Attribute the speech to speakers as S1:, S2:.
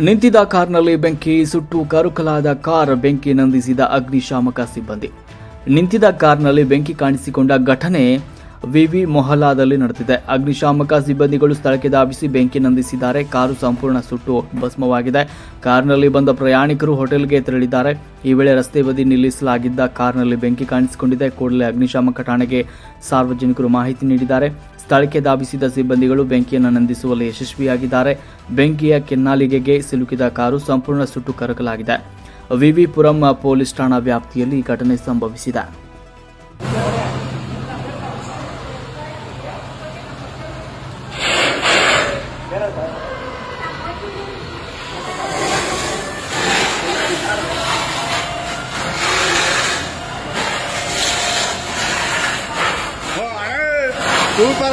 S1: ನಿಂತಿದ್ದ ಕಾರ್ನಲ್ಲಿ ಬೆಂಕಿ, ಸುಟ್ಟು ಕರಕಲಾದ ಕಾರ್, ಬೆಂಕಿ ನಂದಿಸಿದ ಅಗ್ನಿಶಾಮಕ ಸಿಬ್ಬಂದಿ. ನಿಂತಿದ್ದ ಕಾರ್ನಲ್ಲಿ ಬೆಂಕಿ ಕಾಣಿಸಿಕೊಂಡ ಘಟನೆ ವಿವಿ ಮೊಹಲ್ಲಾದಲ್ಲಿ ನಡೆದಿದೆ. ಅಗ್ನಿಶಾಮಕ ಸಿಬ್ಬಂದಿಗಳು ಸ್ಥಳಕ್ಕೆ ಧಾವಿಸಿ ಬೆಂಕಿ ನಂದಿಸಿದ್ದಾರೆ. ಕಾರು ಸಂಪೂರ್ಣ ಸುಟ್ಟು ಭಸ್ಮವಾಗಿದೆ. ಕಾರ್ನಲ್ಲಿ ಬಂದ ಪ್ರಯಾಣಿಕರು ಹೋಟೆಲ್ಗೆ ತೆರಳಿದ್ದಾರೆ. ಈ ವೇಳೆ ರಸ್ತೆ ಬದಿ ನಿಲ್ಲಿಸಲಾಗಿದ್ದ ಕಾರ್ನಲ್ಲಿ ಬೆಂಕಿ ಕಾಣಿಸಿಕೊಂಡಿದೆ. ಕೂಡಲೇ ಅಗ್ನಿಶಾಮಕ ಠಾಣೆಗೆ ಸಾರ್ವಜನಿಕರು ಮಾಹಿತಿ ನೀಡಿದ್ದಾರೆ. ಸ್ಥಳಕ್ಕೆ ಧಾವಿಸಿದ ಸಿಬ್ಬಂದಿಗಳು ಬೆಂಕಿಯನ್ನು ನಂದಿಸುವಲ್ಲಿ ಯಶಸ್ವಿಯಾಗಿದ್ದಾರೆ. ಬೆಂಕಿಯ ಕೆನ್ನಾಲಿಗೆಗೆ ಸಿಲುಕಿದ ಕಾರು ಸಂಪೂರ್ಣ ಸುಟ್ಟು ಕರಕಲಾಗಿದೆ. ವಿವಿ ಪುರಂ ಪೊಲೀಸ್ ಠಾಣಾ ವ್ಯಾಪ್ತಿಯಲ್ಲಿ ಈ ಘಟನೆ ಸಂಭವಿಸಿದೆ.
S2: Super